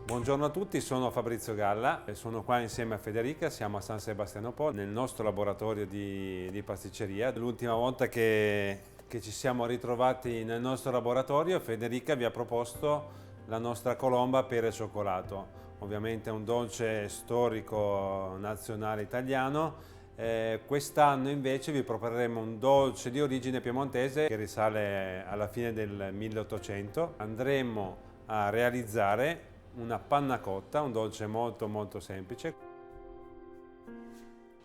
Buongiorno a tutti, sono Fabrizio Galla e sono qua insieme a Federica, siamo a San Sebastiano Po nel nostro laboratorio di pasticceria. L'ultima volta che ci siamo ritrovati nel nostro laboratorio, Federica vi ha proposto la nostra colomba pere e cioccolato, ovviamente è un dolce storico nazionale italiano. Quest'anno invece vi proporremo un dolce di origine piemontese che risale alla fine del 1800. Andremo a realizzare una panna cotta, un dolce molto semplice.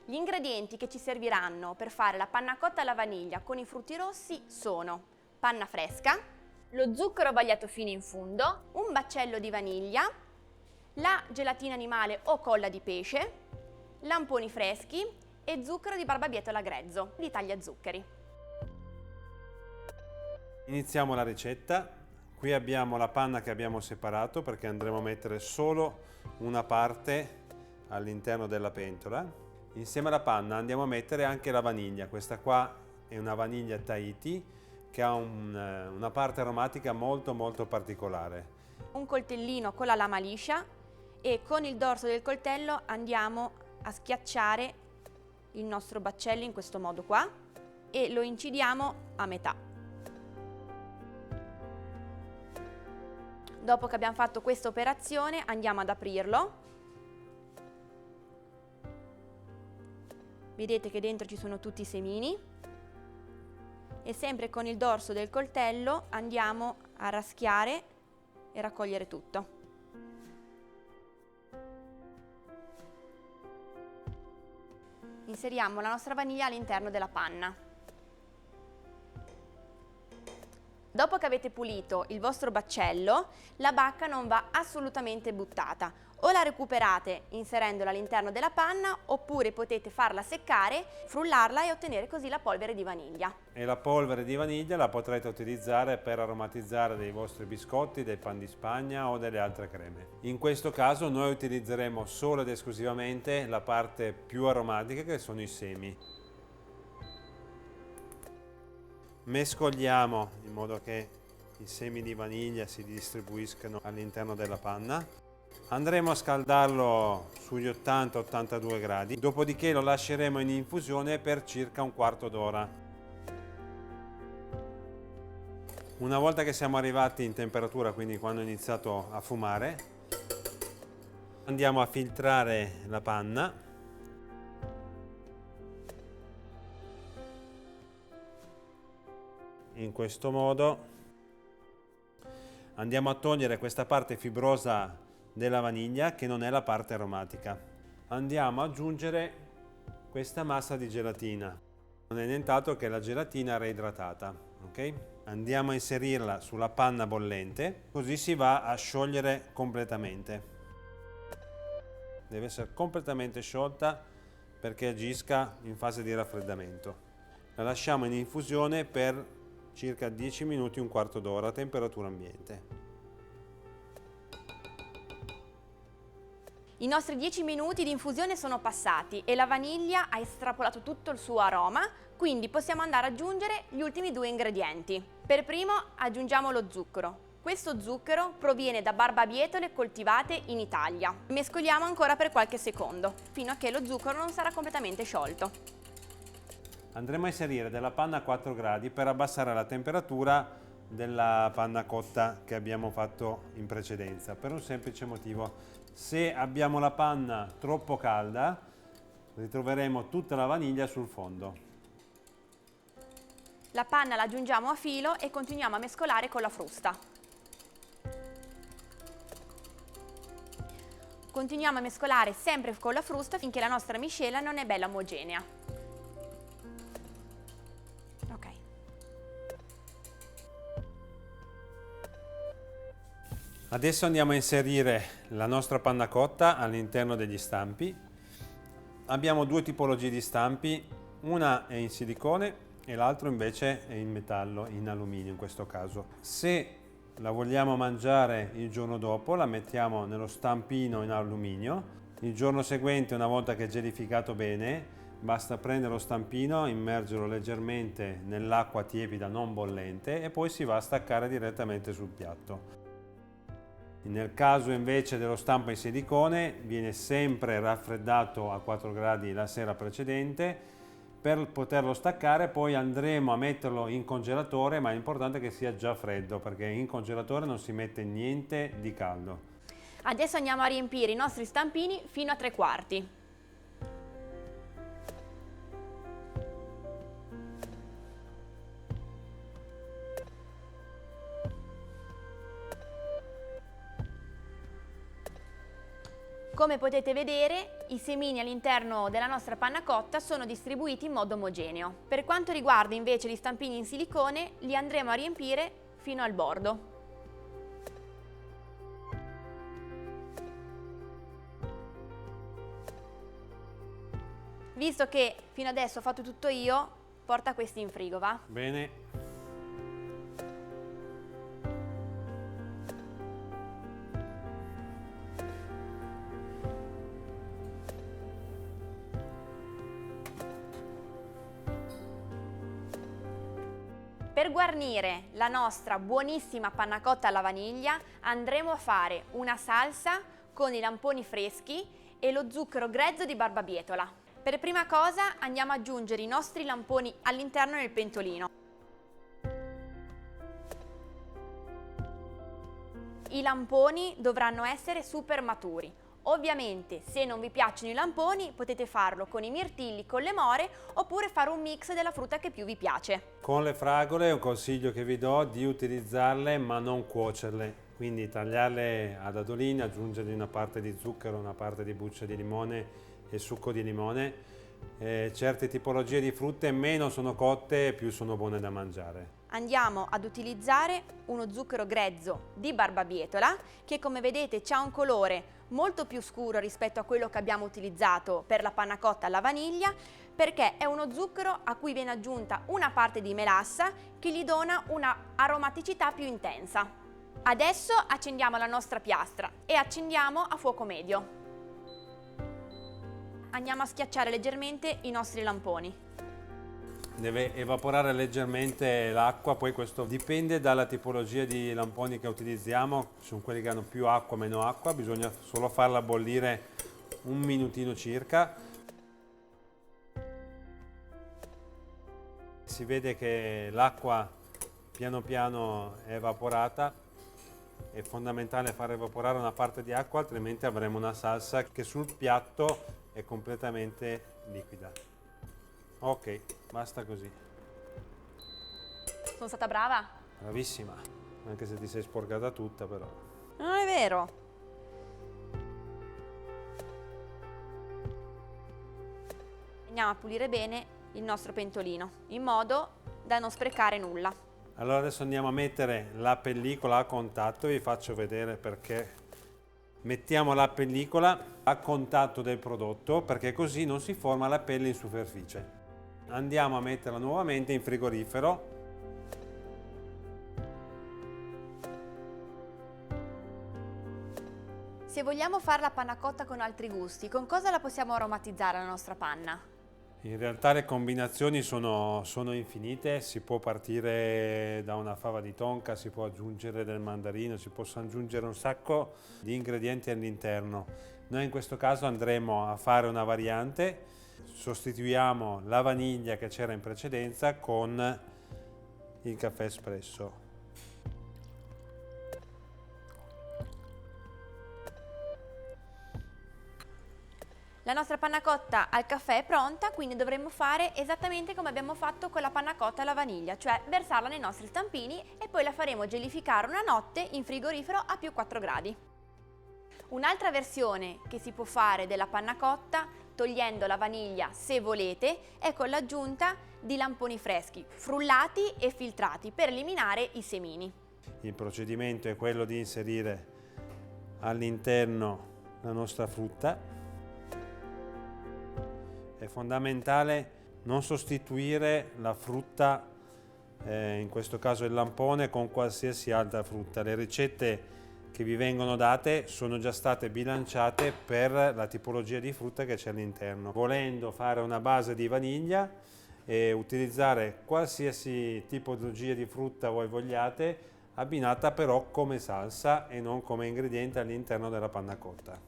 Gli ingredienti che ci serviranno per fare la panna cotta alla vaniglia con i frutti rossi sono panna fresca, lo zucchero vagliato fino in fondo, un baccello di vaniglia, la gelatina animale o colla di pesce, lamponi freschi e zucchero di barbabietola grezzo di taglia zuccheri. Iniziamo la ricetta. Qui abbiamo la panna che abbiamo separato perché andremo a mettere solo una parte all'interno della pentola. Insieme alla panna andiamo a mettere anche la vaniglia. Questa qua è una vaniglia Tahiti che ha una parte aromatica molto particolare. Un coltellino con la lama liscia e con il dorso del coltello andiamo a schiacciare il nostro baccello in questo modo qua e lo incidiamo a metà. Dopo che abbiamo fatto questa operazione andiamo ad aprirlo. Vedete che dentro ci sono tutti i semini e sempre con il dorso del coltello andiamo a raschiare e raccogliere tutto. Inseriamo la nostra vaniglia all'interno della panna. Dopo che avete pulito il vostro baccello, la bacca non va assolutamente buttata. O la recuperate inserendola all'interno della panna, oppure potete farla seccare, frullarla e ottenere così la polvere di vaniglia. E la polvere di vaniglia la potrete utilizzare per aromatizzare dei vostri biscotti, dei pan di Spagna o delle altre creme. In questo caso noi utilizzeremo solo ed esclusivamente la parte più aromatica, che sono i semi. Mescoliamo in modo che i semi di vaniglia si distribuiscano all'interno della panna. Andremo a scaldarlo sugli 80-82 gradi, dopodiché lo lasceremo in infusione per circa un quarto d'ora. Una volta che siamo arrivati in temperatura, quindi quando è iniziato a fumare, andiamo a filtrare la panna. In questo modo andiamo a togliere questa parte fibrosa della vaniglia che non è la parte aromatica. Andiamo ad aggiungere questa massa di gelatina. Non è nient'altro che la gelatina reidratata. Okay? Andiamo a inserirla sulla panna bollente, così si va a sciogliere completamente. Deve essere completamente sciolta perché agisca in fase di raffreddamento. La lasciamo in infusione per circa 10 minuti, un quarto d'ora a temperatura ambiente. I nostri 10 minuti di infusione sono passati e la vaniglia ha estrapolato tutto il suo aroma, quindi possiamo andare ad aggiungere gli ultimi due ingredienti. Per primo aggiungiamo lo zucchero. Questo zucchero proviene da barbabietole coltivate in Italia. Mescoliamo ancora per qualche secondo, fino a che lo zucchero non sarà completamente sciolto. Andremo a inserire della panna a 4 gradi per abbassare la temperatura della panna cotta che abbiamo fatto in precedenza, per un semplice motivo: se abbiamo la panna troppo calda ritroveremo tutta la vaniglia sul fondo. La panna la aggiungiamo a filo e continuiamo a mescolare con la frusta. Continuiamo a mescolare sempre con la frusta finché la nostra miscela non è bella omogenea. Adesso andiamo a inserire la nostra panna cotta all'interno degli stampi. Abbiamo due tipologie di stampi, una è in silicone e l'altro invece è in metallo, in alluminio in questo caso. Se la vogliamo mangiare il giorno dopo, la mettiamo nello stampino in alluminio. Il giorno seguente, una volta che è gelificato bene, basta prendere lo stampino, immergerlo leggermente nell'acqua tiepida non bollente e poi si va a staccare direttamente sul piatto. Nel caso invece dello stampo in silicone viene sempre raffreddato a 4 gradi la sera precedente per poterlo staccare. Poi andremo a metterlo in congelatore, ma è importante che sia già freddo perché in congelatore non si mette niente di caldo. Adesso andiamo a riempire i nostri stampini fino a 3/4. Come potete vedere, i semini all'interno della nostra panna cotta sono distribuiti in modo omogeneo. Per quanto riguarda invece gli stampini in silicone, li andremo a riempire fino al bordo. Visto che fino adesso ho fatto tutto io, porta questi in frigo, va? Bene. Per guarnire la nostra buonissima panna cotta alla vaniglia andremo a fare una salsa con i lamponi freschi e lo zucchero grezzo di barbabietola. Per prima cosa andiamo ad aggiungere i nostri lamponi all'interno del pentolino. I lamponi dovranno essere super maturi. Ovviamente, se non vi piacciono i lamponi, potete farlo con i mirtilli, con le more, oppure fare un mix della frutta che più vi piace. Con le fragole un consiglio che vi do di utilizzarle ma non cuocerle, quindi tagliarle a dadolini, aggiungergli una parte di zucchero, una parte di buccia di limone e succo di limone. Certe tipologie di frutte meno sono cotte, più sono buone da mangiare. Andiamo ad utilizzare uno zucchero grezzo di barbabietola che, come vedete, ha un colore molto più scuro rispetto a quello che abbiamo utilizzato per la panna cotta alla vaniglia, perché è uno zucchero a cui viene aggiunta una parte di melassa che gli dona una aromaticità più intensa. Adesso accendiamo la nostra piastra e accendiamo a fuoco medio. Andiamo a schiacciare leggermente i nostri lamponi. Deve evaporare leggermente l'acqua, poi questo dipende dalla tipologia di lamponi che utilizziamo. Ci sono quelli che hanno più acqua, meno acqua, bisogna solo farla bollire un minutino circa. Si vede che l'acqua piano piano è evaporata. È fondamentale far evaporare una parte di acqua, altrimenti avremo una salsa che sul piatto è completamente liquida. Ok, basta così. Sono stata brava? Bravissima, anche se ti sei sporcata tutta però. Non è vero. Andiamo a pulire bene il nostro pentolino, in modo da non sprecare nulla. Allora adesso andiamo a mettere la pellicola a contatto, vi faccio vedere perché. Mettiamo la pellicola a contatto del prodotto perché così non si forma la pelle in superficie. Andiamo a metterla nuovamente in frigorifero. Se vogliamo fare la panna cotta con altri gusti, con cosa la possiamo aromatizzare la nostra panna? In realtà le combinazioni sono infinite, si può partire da una fava di tonka, si può aggiungere del mandarino, si possono aggiungere un sacco di ingredienti all'interno. Noi in questo caso andremo a fare una variante, sostituiamo la vaniglia che c'era in precedenza con il caffè espresso. La nostra panna cotta al caffè è pronta, quindi dovremo fare esattamente come abbiamo fatto con la panna cotta alla vaniglia, cioè versarla nei nostri stampini e poi la faremo gelificare una notte in frigorifero a più 4 gradi. Un'altra versione che si può fare della panna cotta, togliendo la vaniglia se volete, è con l'aggiunta di lamponi freschi, frullati e filtrati per eliminare i semini. Il procedimento è quello di inserire all'interno la nostra frutta. È fondamentale non sostituire la frutta, in questo caso il lampone, con qualsiasi altra frutta. Le ricette che vi vengono date sono già state bilanciate per la tipologia di frutta che c'è all'interno. Volendo fare una base di vaniglia e utilizzare qualsiasi tipologia di frutta voi vogliate, abbinata però come salsa e non come ingrediente all'interno della panna cotta.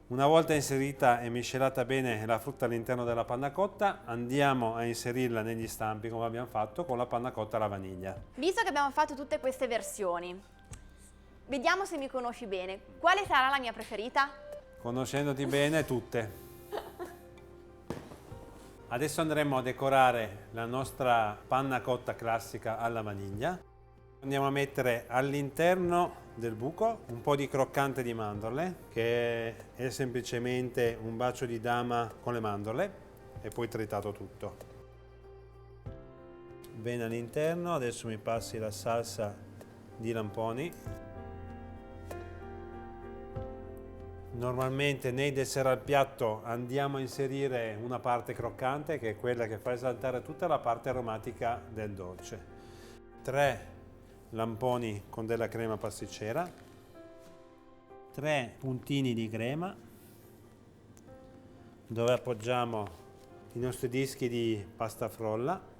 Una volta inserita e miscelata bene la frutta all'interno della panna cotta, andiamo a inserirla negli stampi come abbiamo fatto con la panna cotta alla vaniglia. Visto che abbiamo fatto tutte queste versioni, vediamo se mi conosci bene. Quale sarà la mia preferita? Conoscendoti bene, tutte. Adesso andremo a decorare la nostra panna cotta classica alla vaniglia. Andiamo a mettere all'interno del buco un po' di croccante di mandorle, che è semplicemente un bacio di dama con le mandorle e poi tritato tutto. Bene all'interno, adesso mi passi la salsa di lamponi. Normalmente nei dessert al piatto andiamo a inserire una parte croccante, che è quella che fa esaltare tutta la parte aromatica del dolce. 3 lamponi con della crema pasticcera, 3 puntini di crema dove appoggiamo i nostri dischi di pasta frolla,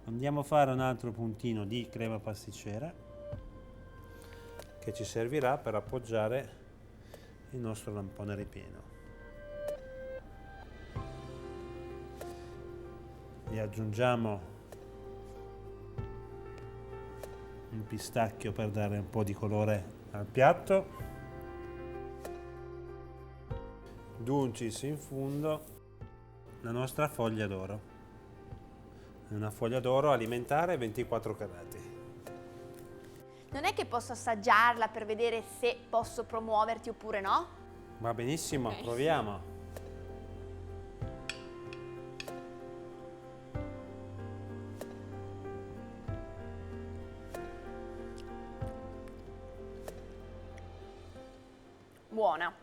andiamo a fare un altro puntino di crema pasticcera che ci servirà per appoggiare il nostro lampone ripieno. E aggiungiamo un pistacchio per dare un po' di colore al piatto. Dulcis in fondo la nostra foglia d'oro. È una foglia d'oro alimentare 24 carati. Non è che posso assaggiarla per vedere se posso promuoverti oppure no? Va benissimo, Ok. proviamo. Buona.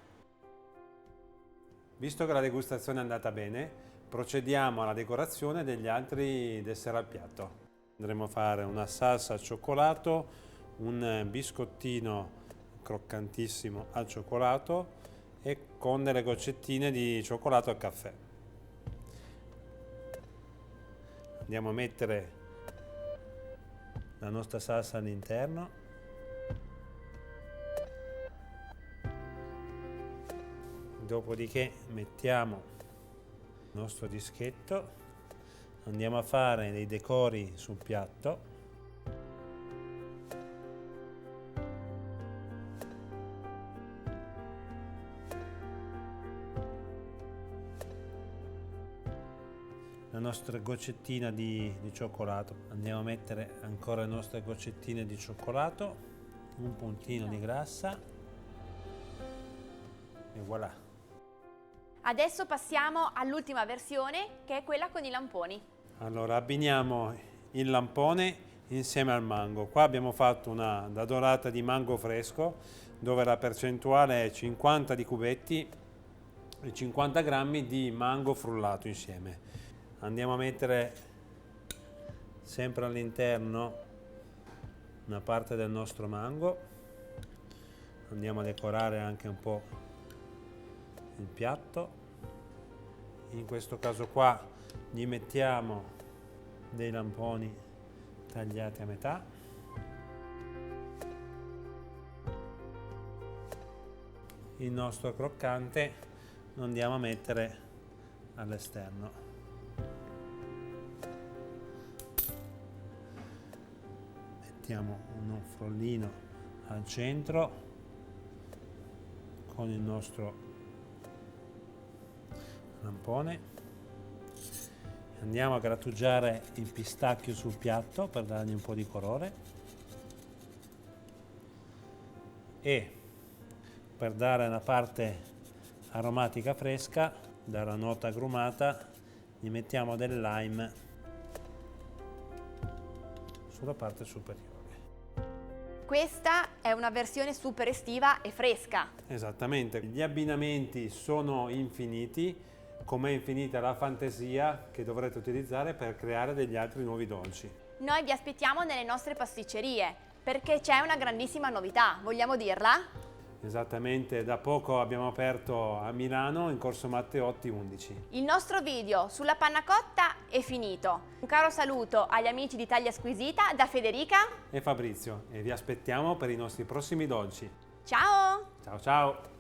Visto che la degustazione è andata bene, procediamo alla decorazione degli altri dessert al piatto. Andremo a fare una salsa al cioccolato, un biscottino croccantissimo al cioccolato e con delle goccettine di cioccolato al caffè. Andiamo a mettere la nostra salsa all'interno. Dopodiché mettiamo il nostro dischetto, andiamo a fare dei decori sul piatto. La nostra goccettina di cioccolato, andiamo a mettere ancora le nostre goccettine di cioccolato, un puntino di grassa e voilà. Adesso passiamo all'ultima versione, che è quella con i lamponi. Allora abbiniamo il lampone insieme al mango. Qua abbiamo fatto una da dorata di mango fresco, dove la percentuale è 50 di cubetti e 50 grammi di mango frullato insieme. Andiamo a mettere sempre all'interno una parte del nostro mango. Andiamo a decorare anche un po' il piatto. In questo caso qua gli mettiamo dei lamponi tagliati a metà. Il nostro croccante lo andiamo a mettere all'esterno. Mettiamo un frollino al centro con il nostro lampone. Andiamo a grattugiare il pistacchio sul piatto per dargli un po' di colore e per dare una parte aromatica fresca, dare una nota agrumata, gli mettiamo del lime sulla parte superiore. Questa è una versione super estiva e fresca. Esattamente, gli abbinamenti sono infiniti, come è infinita la fantasia che dovrete utilizzare per creare degli altri nuovi dolci. Noi vi aspettiamo nelle nostre pasticcerie, perché c'è una grandissima novità. Vogliamo dirla? Esattamente, da poco abbiamo aperto a Milano in Corso Matteotti 11. Il nostro video sulla panna cotta è finito. Un caro saluto agli amici di Taglia Squisita da Federica E Fabrizio, e vi aspettiamo per i nostri prossimi dolci. Ciao! Ciao ciao!